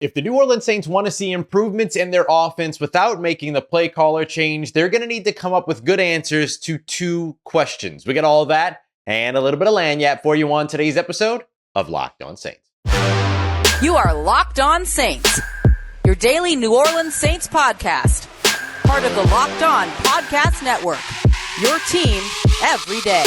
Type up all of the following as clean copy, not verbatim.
If the New Orleans Saints want to see improvements in their offense without making the play caller change, they're going to need to come up with good answers to two questions. We got all of that and a little bit of lagniappe for you on today's episode of Locked On Saints. You are Locked On Saints, your daily New Orleans Saints podcast. Part of the Locked On Podcast Network, your team every day.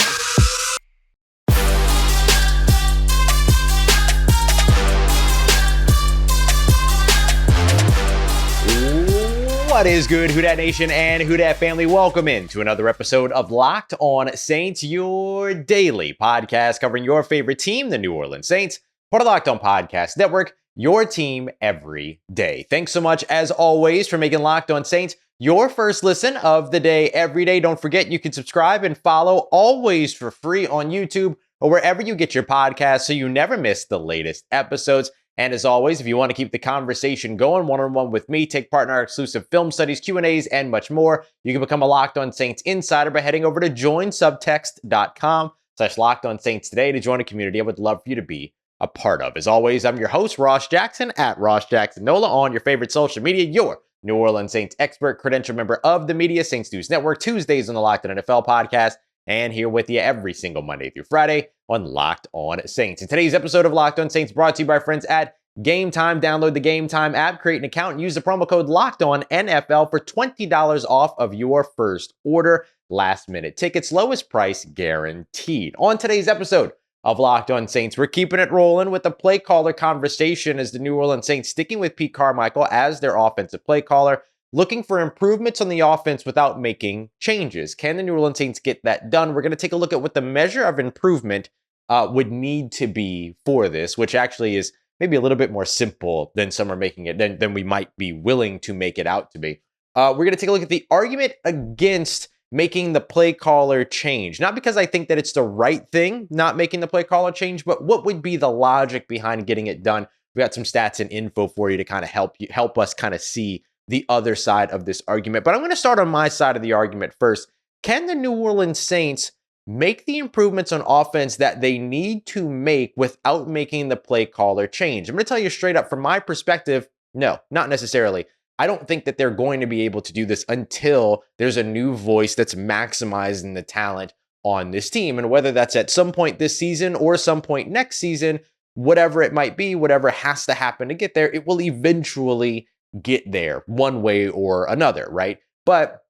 What is good, Who Dat Nation and Who Dat family? Welcome in to another episode of Locked On Saints, your daily podcast covering your favorite team, the New Orleans Saints, part of the Locked On Podcast Network, your team every day. Thanks so much, as always, for making Locked On Saints your first listen of the day every day. Don't forget, you can subscribe and follow always for free on YouTube or wherever you get your podcasts so you never miss the latest episodes. And as always, if you want to keep the conversation going one-on-one with me, take part in our exclusive film studies, Q&As, and much more, you can become a Locked On Saints insider by heading over to joinsubtext.com/LockedOnSaints today to join a community I would love for you to be a part of. As always, I'm your host, Ross Jackson, at Ross Jackson Nola on your favorite social media, your New Orleans Saints expert, credential member of the Media Saints News Network, Tuesdays on the Locked On NFL podcast, and here with you every single Monday through Friday on Locked On Saints. In today's episode of Locked On Saints, brought to you by friends at Gametime. Download the Gametime app, create an account, and use the promo code LOCKEDONNFL for $20 off of your first order. Last minute tickets, lowest price guaranteed. On today's episode of Locked On Saints, we're keeping it rolling with the play caller conversation as the New Orleans Saints sticking with Pete Carmichael as their offensive play caller, looking for improvements on the offense without making changes. Can the New Orleans Saints get that done? We're going to take a look at what the measure of improvement would need to be for this, which actually is maybe a little bit more simple than some are making it, than we might be willing to make it out to be. We're going to take a look at the argument against making the play caller change. Not because I think that it's the right thing, not making the play caller change, but what would be the logic behind getting it done? We got some stats and info for you to kind of help us kind of see the other side of this argument. But I'm going to start on my side of the argument first. Can the New Orleans Saints make the improvements on offense that they need to make without making the play caller change? I'm going to tell you straight up, from my perspective, no, not necessarily. I don't think that they're going to be able to do this until there's a new voice that's maximizing the talent on this team. And whether that's at some point this season or some point next season, whatever it might be, whatever has to happen to get there, it will eventually get there one way or another, right? But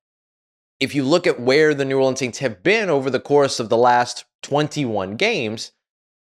if you look at where the New Orleans Saints have been over the course of the last 21 games,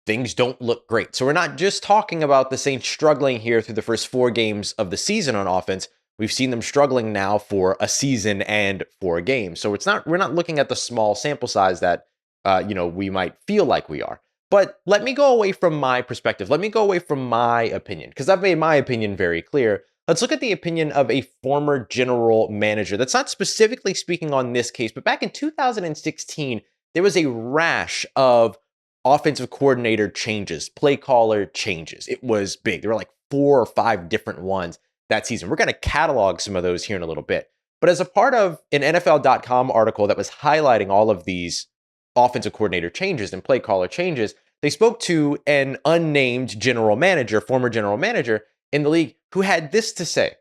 things don't look great. So we're not just talking about the Saints struggling here through the first 4 games of the season on offense. We've seen them struggling now for a season and 4 games. So we're not looking at the small sample size that we might feel like we are. But let me go away from my perspective. Let me go away from my opinion, because I've made my opinion very clear. Let's look at the opinion of a former general manager that's not specifically speaking on this case, but back in 2016, there was a rash of offensive coordinator changes, play caller changes. It was big. There were like 4 or 5 different ones that season. We're going to catalog some of those here in a little bit. But as a part of an NFL.com article that was highlighting all of these offensive coordinator changes and play caller changes, they spoke to an unnamed general manager, former general manager in the league, who had this to say: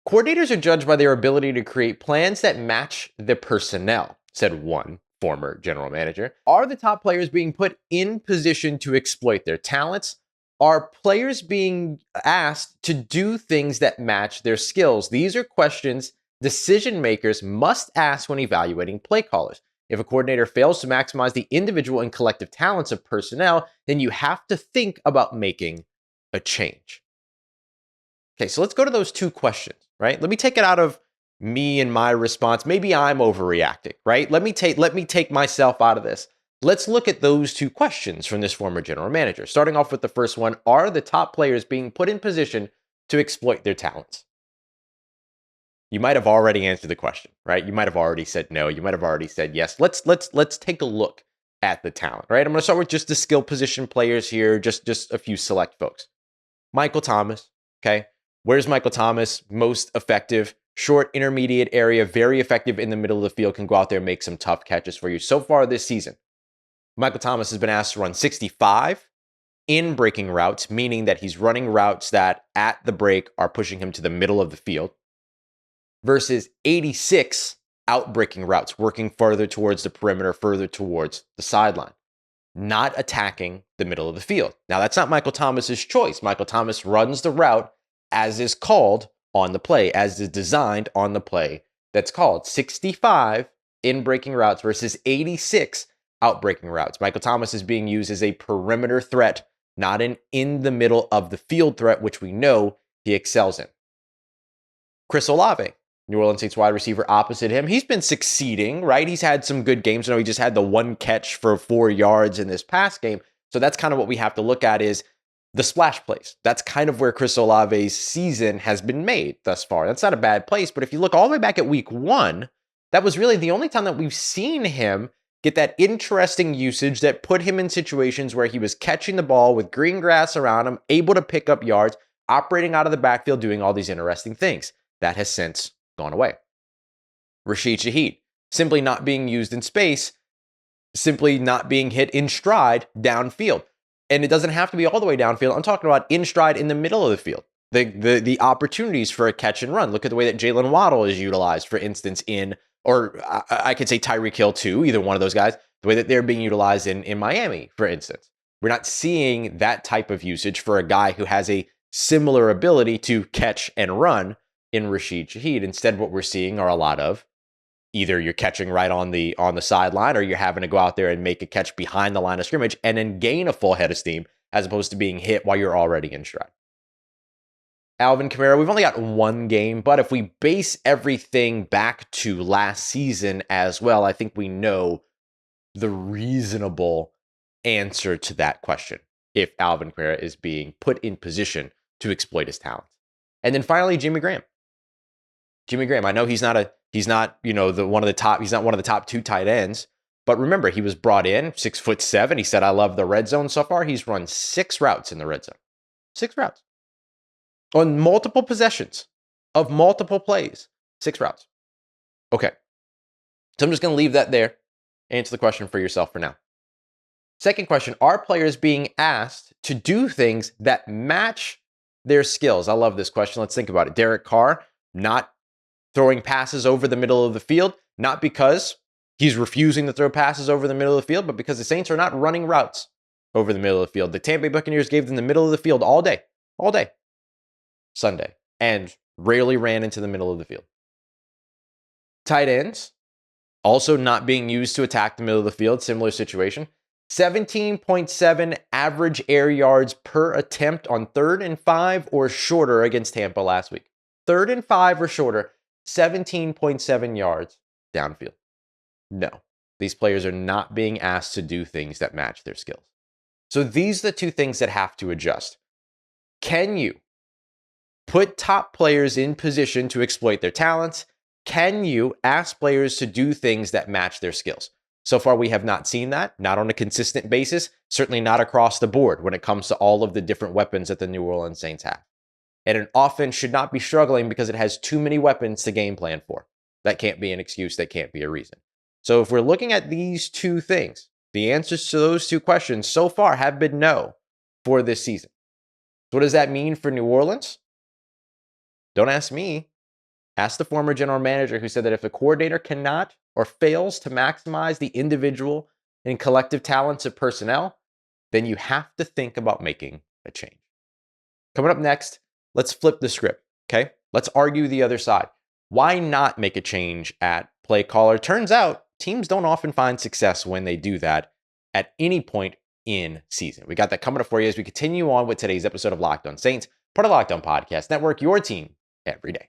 coordinators are judged by their ability to create plans that match the personnel, said one former general manager. Are the top players being put in position to exploit their talents? Are players being asked to do things that match their skills? These are questions decision makers must ask when evaluating play callers. If a coordinator fails to maximize the individual and collective talents of personnel, then you have to think about making a change. Okay, so let's go to those 2 questions, right? Let me take it out of me and my response. Maybe I'm overreacting, right? Let me take myself out of this. Let's look at those 2 questions from this former general manager. Starting off with the first one, are the top players being put in position to exploit their talents? You might have already answered the question, right? You might have already said no. You might have already said yes. Let's take a look at the talent, right? I'm going to start with just the skill position players here, just a few select folks. Michael Thomas, okay? Where's Michael Thomas most effective? Short, intermediate area, very effective in the middle of the field, can go out there and make some tough catches for you. So far this season, Michael Thomas has been asked to run 65, in breaking routes, meaning that he's running routes that at the break are pushing him to the middle of the field, versus 86 out breaking routes, working further towards the perimeter, further towards the sideline, not attacking the middle of the field. Now, that's not Michael Thomas's choice. Michael Thomas runs the route as is called on the play, as is designed on the play that's called. 65 in breaking routes versus 86 out breaking routes. Michael Thomas is being used as a perimeter threat, not an in the middle of the field threat, which we know he excels in. Chris Olave, New Orleans Saints wide receiver opposite him. He's been succeeding, right? He's had some good games. I know he just had the one catch for 4 yards in this past game. So that's kind of what we have to look at is the splash plays. That's kind of where Chris Olave's season has been made thus far. That's not a bad place, but if you look all the way back at week 1, that was really the only time that we've seen him get that interesting usage that put him in situations where he was catching the ball with green grass around him, able to pick up yards, operating out of the backfield, doing all these interesting things. That has since gone away. Rashid Shaheed, simply not being used in space, simply not being hit in stride downfield. And it doesn't have to be all the way downfield. I'm talking about in stride in the middle of the field. The opportunities for a catch and run. Look at the way that Jalen Waddle is utilized, for instance, or I could say Tyreek Hill too, either one of those guys, the way that they're being utilized in Miami, for instance. We're not seeing that type of usage for a guy who has a similar ability to catch and run in Rashid Shaheed. Instead, what we're seeing are a lot of either you're catching right on the sideline or you're having to go out there and make a catch behind the line of scrimmage and then gain a full head of steam as opposed to being hit while you're already in stride. Alvin Kamara, we've only got one game, but if we base everything back to last season as well, I think we know the reasonable answer to that question if Alvin Kamara is being put in position to exploit his talents. And then finally, Jimmy Graham. Jimmy Graham, I know he's not one of the top 2 tight ends, but remember, he was brought in 6'7". He said, I love the red zone so far. He's run 6 routes in the red zone. 6 routes. On multiple possessions of multiple plays. 6 routes. Okay. So I'm just going to leave that there. Answer the question for yourself for now. Second question, are players being asked to do things that match their skills? I love this question. Let's think about it. Derek Carr, not throwing passes over the middle of the field, not because he's refusing to throw passes over the middle of the field, but because the Saints are not running routes over the middle of the field. The Tampa Bay Buccaneers gave them the middle of the field all day, Sunday, and rarely ran into the middle of the field. Tight ends, also not being used to attack the middle of the field, similar situation. 17.7 average air yards per attempt on 3rd and 5 or shorter against Tampa last week. 3rd and 5 or shorter, 17.7 yards downfield. No, these players are not being asked to do things that match their skills. So these are the 2 things that have to adjust. Can you put top players in position to exploit their talents? Can you ask players to do things that match their skills? So far, we have not seen that, not on a consistent basis, certainly not across the board when it comes to all of the different weapons that the New Orleans Saints have. And an offense should not be struggling because it has too many weapons to game plan for. That can't be an excuse. That can't be a reason. So if we're looking at these 2 things, the answers to those 2 questions so far have been no for this season. So what does that mean for New Orleans? Don't ask me. Ask the former general manager who said that if a coordinator cannot or fails to maximize the individual and collective talents of personnel, then you have to think about making a change. Coming up next, let's flip the script, okay? Let's argue the other side. Why not make a change at play caller? Turns out teams don't often find success when they do that at any point in season. We got that coming up for you as we continue on with today's episode of Locked On Saints, part of Locked On Podcast Network, your team every day.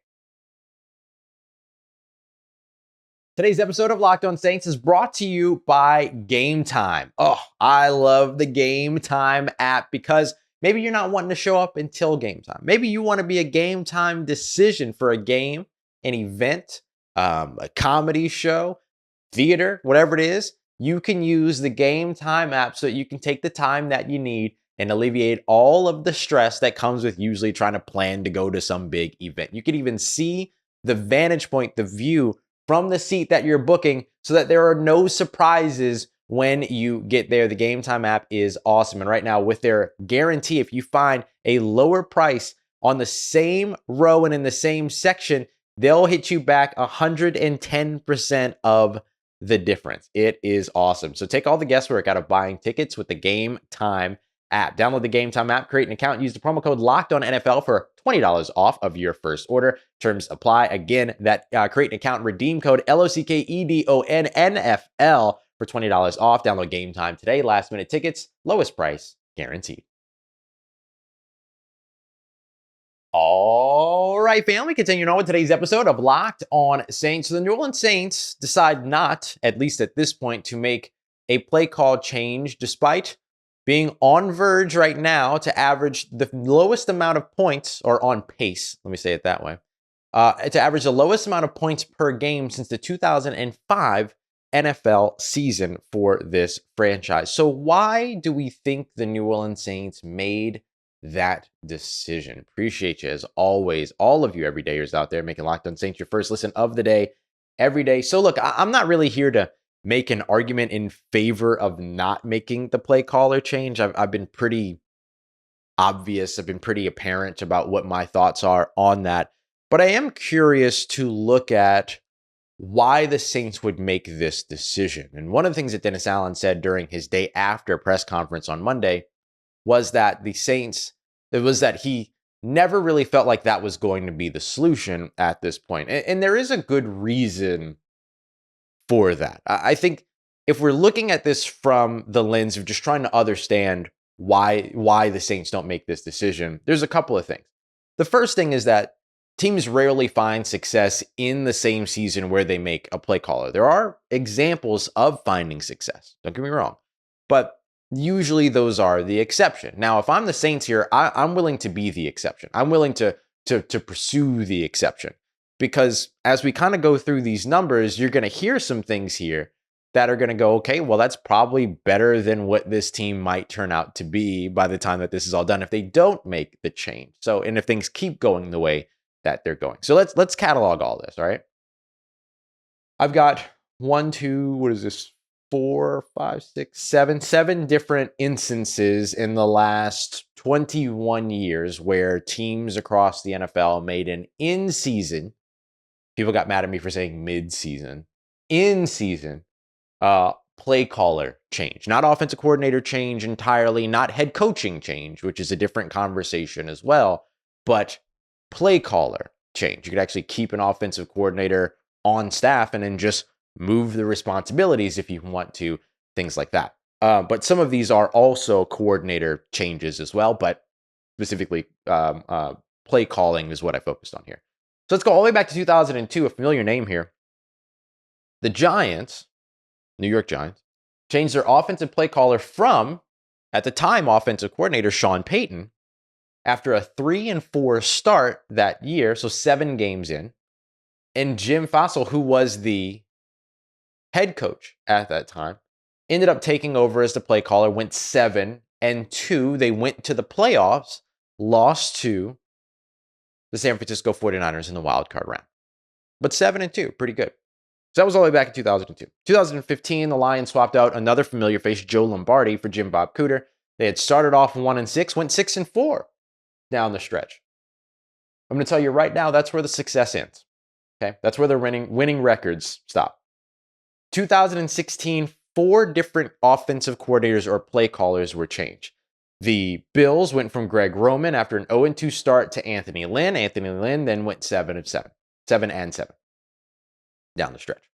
Today's episode of Locked On Saints is brought to you by Gametime. Oh, I love the Gametime app because maybe you're not wanting to show up until game time. Maybe you want to be a game time decision for a game, an event, a comedy show, theater, whatever it is. You can use the Gametime app so that you can take the time that you need and alleviate all of the stress that comes with usually trying to plan to go to some big event. You can even see the vantage point, the view from the seat that you're booking so that there are no surprises when you get there. The Gametime app is awesome. And right now, with their guarantee, if you find a lower price on the same row and in the same section, they'll hit you back 110% of the difference. It is awesome. So take all the guesswork out of buying tickets with the Gametime app. Download the Gametime app, create an account, and use the promo code LOCKEDONNFL for $20 off of your first order. Terms apply. Again, that create an account, redeem code LOCKEDONNFL for $20 off. Download Gametime today. Last minute tickets, lowest price guaranteed. All right, family, continuing on with today's episode of Locked On Saints. So the New Orleans Saints decide not, at least at this point, to make a play call change despite being on verge right now to average the lowest amount of points, or on pace, let me say it that way, to average the lowest amount of points per game since the 2005 NFL season for this franchise. So why do we think the New Orleans Saints made that decision? Appreciate you as always, all of you everydayers out there making Locked On Saints your first listen of the day every day. So look, I'm not really here to make an argument in favor of not making the play caller change. I've been pretty obvious. I've been pretty apparent about what my thoughts are on that. But I am curious to look at why the Saints would make this decision. And one of the things that Dennis Allen said during his day after press conference on Monday was that the Saints, it was that he never really felt like that was going to be the solution at this point. And there is a good reason for that. I think if we're looking at this from the lens of just trying to understand why the Saints don't make this decision, there's a couple of things. The first thing is that teams rarely find success in the same season where they make a play caller. There are examples of finding success, don't get me wrong, but usually those are the exception. Now, if I'm the Saints here, I'm willing to be the exception. I'm willing to pursue the exception, because as we kind of go through these numbers, you're going to hear some things here that are going to go, okay, well, that's probably better than what this team might turn out to be by the time that this is all done if they don't make the change. So, and if things keep going the way that they're going. So let's catalog all this, all right? I've got 7 different instances in the last 21 years where teams across the NFL made an in-season, people got mad at me for saying mid-season, in-season play caller change. Not offensive coordinator change entirely, not head coaching change, which is a different conversation as well, but play caller change. You could actually keep an offensive coordinator on staff and then just move the responsibilities if you want to, things like that. But some of these are also coordinator changes as well, but specifically play calling is what I focused on here. So let's go all the way back to 2002, a familiar name here. The Giants, New York Giants, changed their offensive play caller from, at the time, offensive coordinator Sean Payton, after a 3-4 start that year, so 7 games in, and Jim Fassel, who was the head coach at that time, ended up taking over as the play caller, went 7-2. They went to the playoffs, lost to the San Francisco 49ers in the wild card round. But 7-2, pretty good. So that was all the way back in 2002. 2015, the Lions swapped out another familiar face, Joe Lombardi, for Jim Bob Cooter. They had started off 1-6, went 6-4 down the stretch. I'm going to tell you right now, that's where the success ends. Okay, that's where the winning records stop. 2016, 4 different offensive coordinators or play callers were changed. The Bills went from Greg Roman after an 0-2 start to Anthony Lynn. Anthony Lynn then went 7-7 down the stretch.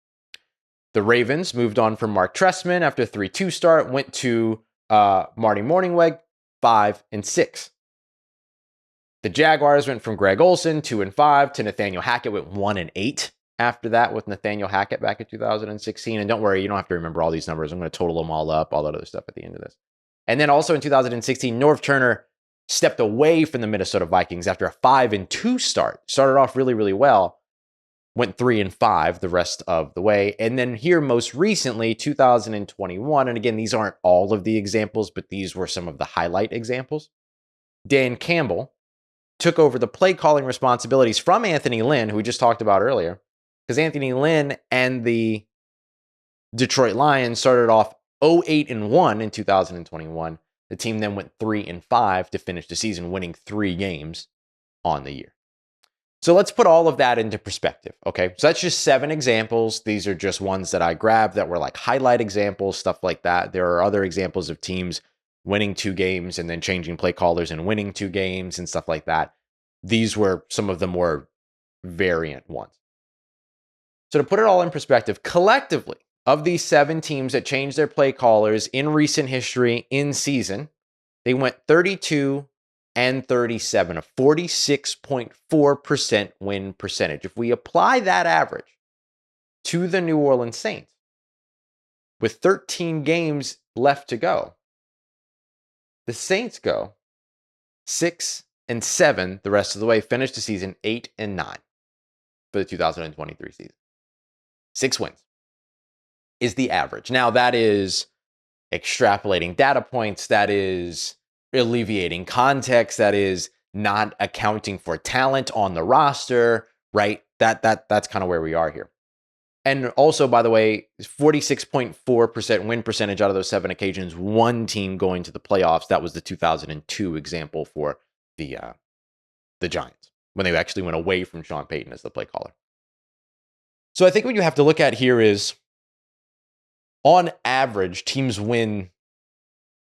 The Ravens moved on from Mark Trestman after a 3-2 start, went to Marty Mornhinweg, 5-6. The Jaguars went from Greg Olson, 2-5, to Nathaniel Hackett, went 1-8 after that with Nathaniel Hackett back in 2016. And don't worry, you don't have to remember all these numbers. I'm going to total them all up, all that other stuff at the end of this. And then also in 2016, Norv Turner stepped away from the Minnesota Vikings after a 5-2 start. Started off really, really well. Went 3-5 the rest of the way. And then here most recently, 2021, and again, these aren't all of the examples, but these were some of the highlight examples. Dan Campbell took over the play calling responsibilities from Anthony Lynn, who we just talked about earlier, because Anthony Lynn and the Detroit Lions started off 0-8-1 in 2021. The team then went 3-5 to finish the season, winning 3 games on the year. So let's put all of that into perspective, okay? So that's just 7 examples. These are just ones that I grabbed that were like highlight examples, stuff like that. There are other examples of teams winning 2 games and then changing play callers and winning 2 games and stuff like that. These were some of the more variant ones. So to put it all in perspective, collectively, of these 7 teams that changed their play callers in recent history in season, they went 32-37, a 46.4% win percentage. If we apply that average to the New Orleans Saints, with 13 games left to go, the Saints go 6-7 the rest of the way, finish the season 8-9 for the 2023 season. 6 wins is the average. Now, that is extrapolating data points, that is alleviating context, that is not accounting for talent on the roster, right? That's kind of where we are here. And also, by the way, 46.4% win percentage out of those 7 occasions, 1 team going to the playoffs. That was the 2002 example for the Giants, when they actually went away from Sean Payton as the play caller. So I think what you have to look at here is, on average, teams win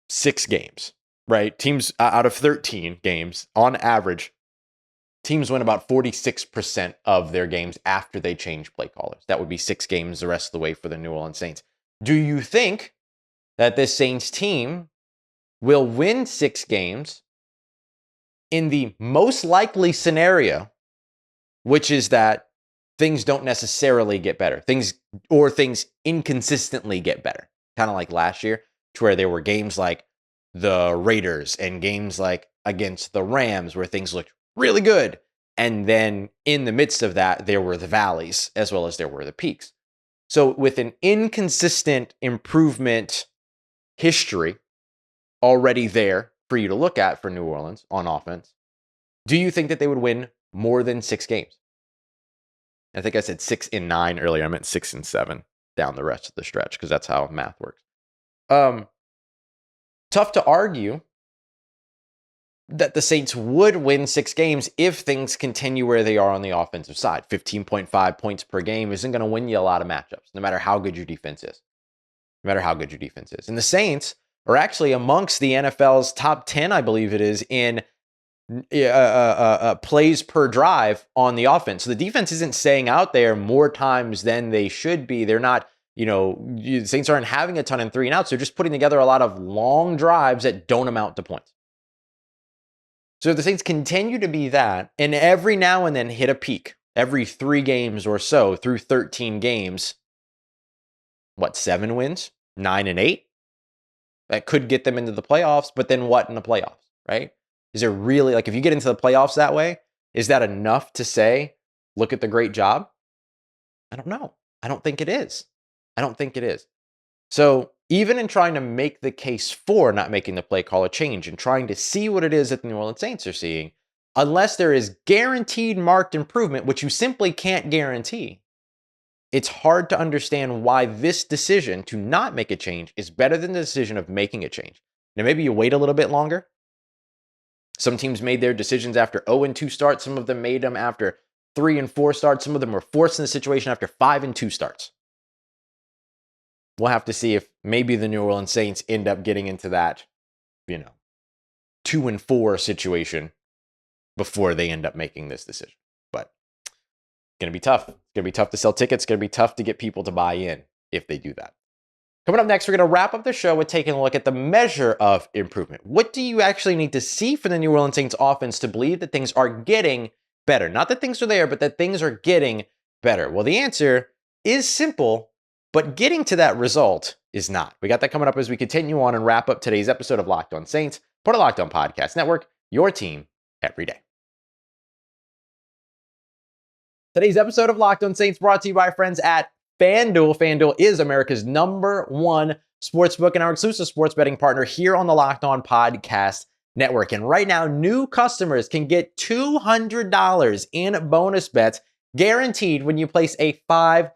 6 games, right? Teams out of 13 games, on average, teams win about 46% of their games after they change play callers. That would be 6 games the rest of the way for the New Orleans Saints. Do you think that this Saints team will win 6 games in the most likely scenario, which is that things don't necessarily get better, things inconsistently get better, kind of like last year, to where there were games like the Raiders and games like against the Rams where things looked really good, and then in the midst of that, there were the valleys as well as there were the peaks. So with an inconsistent improvement history already there for you to look at for New Orleans on offense, do you think that they would win more than 6 games? I think I said 6-9 earlier. I meant 6-7 down the rest of the stretch, because that's how math works. Tough to argue that the Saints would win 6 games if things continue where they are on the offensive side. 15.5 points per game isn't going to win you a lot of matchups, no matter how good your defense is. And the Saints are actually amongst the NFL's top 10, I believe it is, in plays per drive on the offense. So the defense isn't staying out there more times than they should be. They're not, the Saints aren't having a ton in 3 and outs. They're just putting together a lot of long drives that don't amount to points. So if the Saints continue to be that, and every now and then hit a peak, every 3 games or so through 13 games, 7 wins, 9-8? That could get them into the playoffs, but then what in the playoffs, right? Is there really, if you get into the playoffs that way, is that enough to say, look at the great job? I don't know. I don't think it is. So even in trying to make the case for not making the play caller change and trying to see what it is that the New Orleans Saints are seeing, unless there is guaranteed marked improvement, which you simply can't guarantee, it's hard to understand why this decision to not make a change is better than the decision of making a change. Now, maybe you wait a little bit longer. Some teams made their decisions after 0-2 starts. Some of them made them after 3-4 starts. Some of them were forced in the situation after 5-2 starts. We'll have to see if maybe the New Orleans Saints end up getting into that, 2-4 situation before they end up making this decision. But it's going to be tough. It's going to be tough to sell tickets. It's going to be tough to get people to buy in if they do that. Coming up next, we're going to wrap up the show with taking a look at the measure of improvement. What do you actually need to see for the New Orleans Saints offense to believe that things are getting better? Not that things are there, but that things are getting better. Well, the answer is simple, but getting to that result is not. We got that coming up as we continue on and wrap up today's episode of Locked On Saints, part of Locked On Podcast Network, your team every day. Today's episode of Locked On Saints brought to you by our friends at FanDuel. FanDuel is America's #1 sportsbook and our exclusive sports betting partner here on the Locked On Podcast Network. And right now, new customers can get $200 in bonus bets guaranteed when you place a $5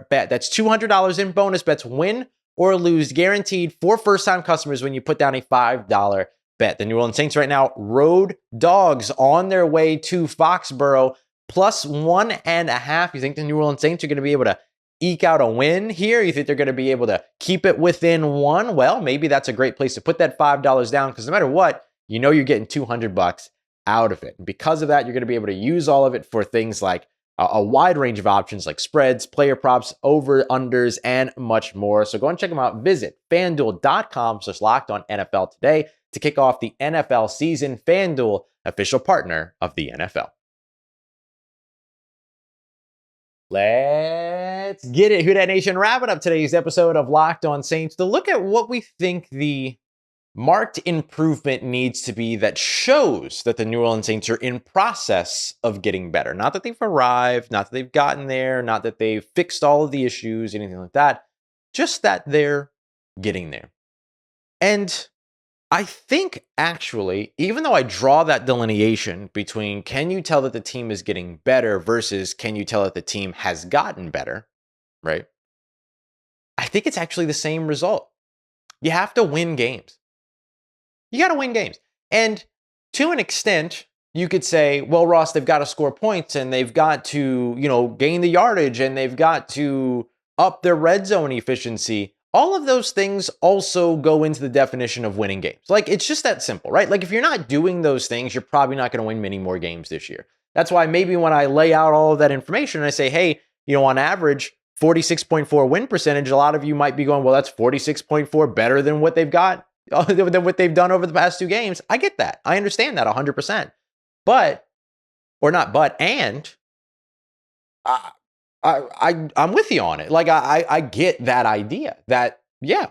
bet. That's $200 in bonus bets, win or lose, guaranteed for first-time customers when you put down a $5 bet. The New Orleans Saints right now, road dogs on their way to Foxborough, plus 1.5. You think the New Orleans Saints are going to be able to eke out a win here? You think they're going to be able to keep it within one? Well, maybe that's a great place to put that $5 down, because no matter what, you know you're getting $200 out of it. And because of that, you're going to be able to use all of it for things like a wide range of options like spreads, player props, over-unders, and much more. So go and check them out. Visit FanDuel.com/LockedOnNFL today to kick off the NFL season. FanDuel, official partner of the NFL. Let's get it. Who Dat Nation, wrapping up today's episode of Locked On Saints to look at what we think the marked improvement needs to be that shows that the New Orleans Saints are in process of getting better. Not that they've arrived, not that they've gotten there, not that they've fixed all of the issues, anything like that. Just that they're getting there. And I think actually, even though I draw that delineation between can you tell that the team is getting better versus can you tell that the team has gotten better, right? I think it's actually the same result. You have to win games. You got to win games. And to an extent, you could say, well, Ross, they've got to score points and they've got to, gain the yardage and they've got to up their red zone efficiency. All of those things also go into the definition of winning games. Like, it's just that simple, right? Like, if you're not doing those things, you're probably not going to win many more games this year. That's why maybe when I lay out all of that information and I say, hey, on average, 46.4 win percentage, a lot of you might be going, well, that's 46.4 better than what they've got, than what they've done over the past two games. I get that. I understand that 100%. I'm with you on it. Like, I get that idea that, yeah,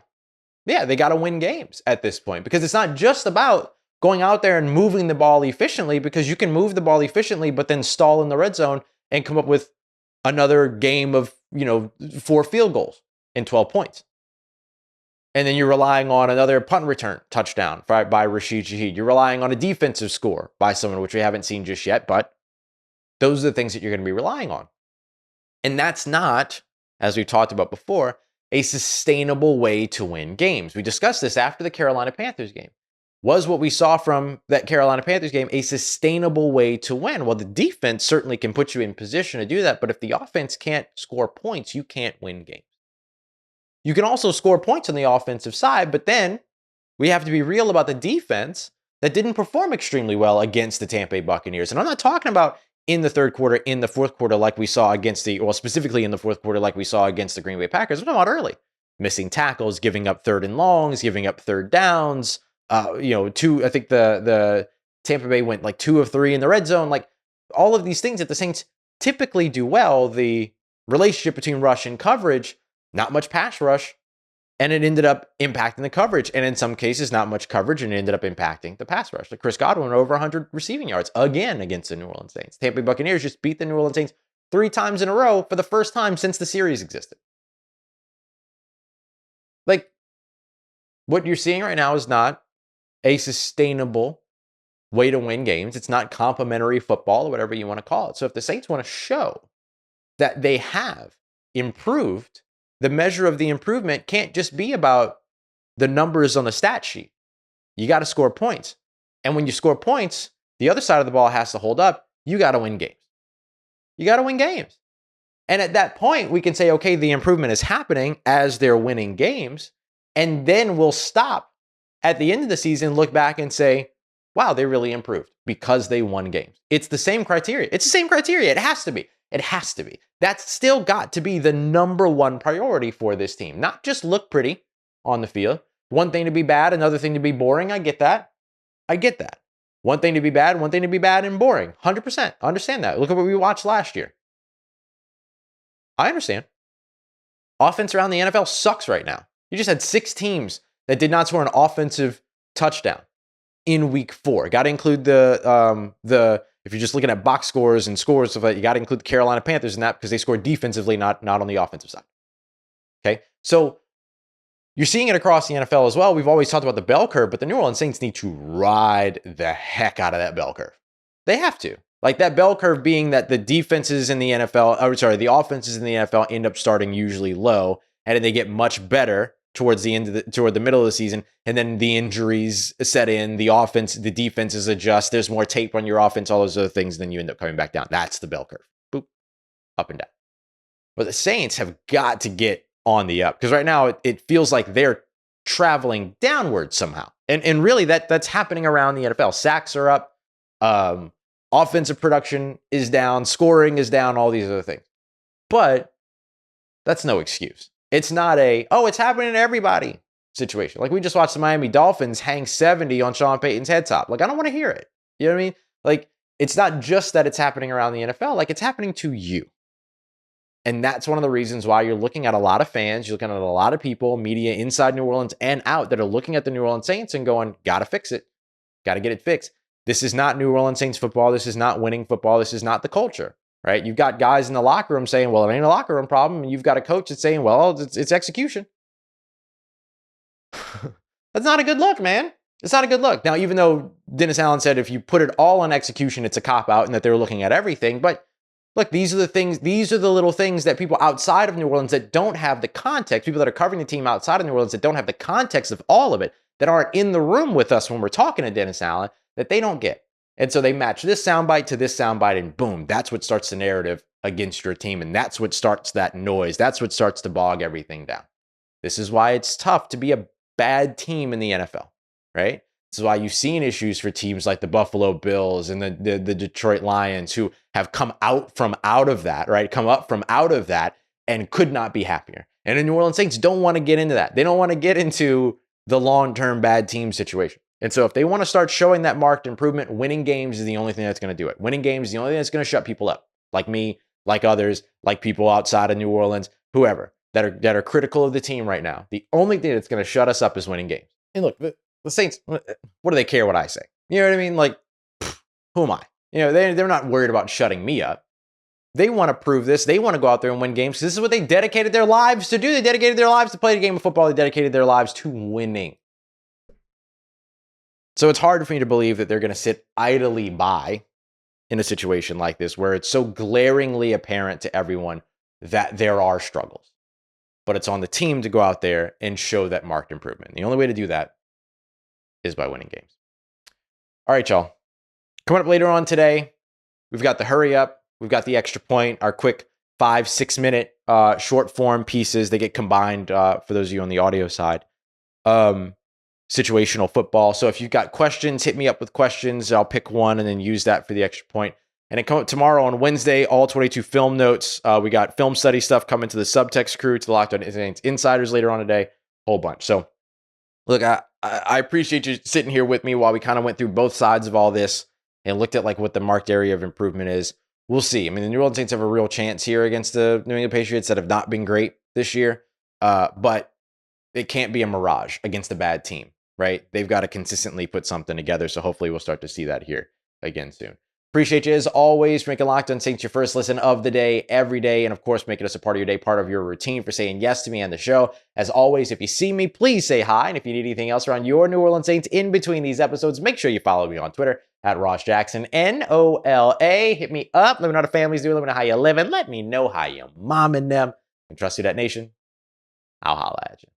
they got to win games at this point, because it's not just about going out there and moving the ball efficiently, because you can move the ball efficiently, but then stall in the red zone and come up with another game of, 4 field goals and 12 points. And then you're relying on another punt return touchdown by Rashid Shaheed. You're relying on a defensive score by someone, which we haven't seen just yet, but those are the things that you're going to be relying on. And that's not, as we've talked about before, a sustainable way to win games. We discussed this after the Carolina Panthers game. Was what we saw from that Carolina Panthers game a sustainable way to win? Well, the defense certainly can put you in position to do that, but if the offense can't score points, you can't win games. You can also score points on the offensive side, but then we have to be real about the defense that didn't perform extremely well against the Tampa Bay Buccaneers. And I'm not talking about in the third quarter, in the fourth quarter, like we saw specifically in the fourth quarter, like we saw against the Green Bay Packers. I'm talking about early. Missing tackles, giving up third and longs, giving up third downs. I think the Tampa Bay went like 2 of 3 in the red zone. Like, all of these things that the Saints typically do well, the relationship between rush and coverage, not much pass rush, and it ended up impacting the coverage. And in some cases, not much coverage, and it ended up impacting the pass rush. Like Chris Godwin over 100 receiving yards again against the New Orleans Saints. Tampa Bay Buccaneers just beat the New Orleans Saints 3 times in a row for the first time since the series existed. Like, what you're seeing right now is not a sustainable way to win games. It's not complimentary football or whatever you want to call it. So if the Saints want to show that they have improved, the measure of the improvement can't just be about the numbers on the stat sheet. You got to score points. And when you score points, the other side of the ball has to hold up. You got to win games. You got to win games. And at that point, we can say, okay, the improvement is happening as they're winning games. And then we'll stop at the end of the season, look back and say, wow, they really improved because they won games. It's the same criteria. It's the same criteria. It has to be. It has to be. That's still got to be the number one priority for this team. Not just look pretty on the field. One thing to be bad, another thing to be boring. I get that. One thing to be bad, one thing to be bad and boring. 100%. I understand that. Look at what we watched last year. I understand. Offense around the NFL sucks right now. You just had 6 teams that did not score an offensive touchdown in week 4. Got to include if you're just looking at box scores and scores, stuff like that, you got to include the Carolina Panthers in that because they scored defensively, not on the offensive side. Okay, so you're seeing it across the NFL as well. We've always talked about the bell curve, but the New Orleans Saints need to ride the heck out of that bell curve. They have to. Like that bell curve being that the defenses in the NFL, the offenses in the NFL end up starting usually low, and then they get much better toward the middle of the season, and then the injuries set in, the defenses adjust, there's more tape on your offense, all those other things, then you end up coming back down. That's the bell curve. Boop, up and down. But the Saints have got to get on the up, because right now it feels like they're traveling downward somehow. And really that's happening around the NFL. Sacks are up, offensive production is down, scoring is down, all these other things. But that's no excuse. It's not it's happening to everybody situation. Like, we just watched the Miami Dolphins hang 70 on Sean Payton's head top. Like, I don't want to hear it. You know what I mean? Like, it's not just that it's happening around the NFL. Like, it's happening to you. And that's one of the reasons why you're looking at a lot of fans, you're looking at a lot of people, media inside New Orleans and out, that are looking at the New Orleans Saints and going, gotta fix it. Gotta get it fixed. This is not New Orleans Saints football. This is not winning football. This is not the culture, right? You've got guys in the locker room saying, well, it ain't a locker room problem. And you've got a coach that's saying, well, it's execution. That's not a good look, man. It's not a good look. Now, even though Dennis Allen said if you put it all on execution, it's a cop-out, and that they were looking at everything. But look, these are the little things that people outside of New Orleans that don't have the context, people that are covering the team outside of New Orleans that don't have the context of all of it, that aren't in the room with us when we're talking to Dennis Allen, that they don't get. And so they match this soundbite to this soundbite, and boom, that's what starts the narrative against your team. And that's what starts that noise. That's what starts to bog everything down. This is why it's tough to be a bad team in the NFL, right? This is why you've seen issues for teams like the Buffalo Bills and the Detroit Lions, who have come out of that, right? Come up from out of that and could not be happier. And the New Orleans Saints don't want to get into that. They don't want to get into the long-term bad team situation. And so if they want to start showing that marked improvement, winning games is the only thing that's going to do it. Winning games is the only thing that's going to shut people up, like me, like others, like people outside of New Orleans, whoever, that are critical of the team right now. The only thing that's going to shut us up is winning games. And look, the Saints, what do they care what I say? You know what I mean? Like, who am I? You know, they're not worried about shutting me up. They want to prove this. They want to go out there and win games. This is what they dedicated their lives to do. They dedicated their lives to play the game of football. They dedicated their lives to winning. So it's hard for me to believe that they're going to sit idly by in a situation like this, where it's so glaringly apparent to everyone that there are struggles. But it's on the team to go out there and show that marked improvement. The only way to do that is by winning games. All right, y'all. Coming up later on today, we've got the hurry up. We've got the extra point, our quick 5-6 minute short form pieces. They get combined for those of you on the audio side. Situational football. So if you've got questions, hit me up with questions. I'll pick one and then use that for the extra point. And then come up tomorrow on Wednesday, all 22 film notes. We got film study stuff coming to the Subtext crew, to the Locked On Saints Insiders later on today. Whole bunch. So look, I appreciate you sitting here with me while we kind of went through both sides of all this and looked at like what the marked area of improvement is. We'll see. I mean, the New Orleans Saints have a real chance here against the New England Patriots that have not been great this year. But it can't be a mirage against a bad team, right? They've got to consistently put something together. So hopefully we'll start to see that here again soon. Appreciate you as always for making Locked On Saints your first listen of the day every day. And of course, making us a part of your day, part of your routine, for saying yes to me on the show. As always, if you see me, please say hi. And if you need anything else around your New Orleans Saints in between these episodes, make sure you follow me on Twitter at Ross Jackson, NOLA. Hit me up. Let me know how the family's doing. Let me know how you're living. Let me know how you're momming them. And trust Who Dat Nation, I'll holla at you.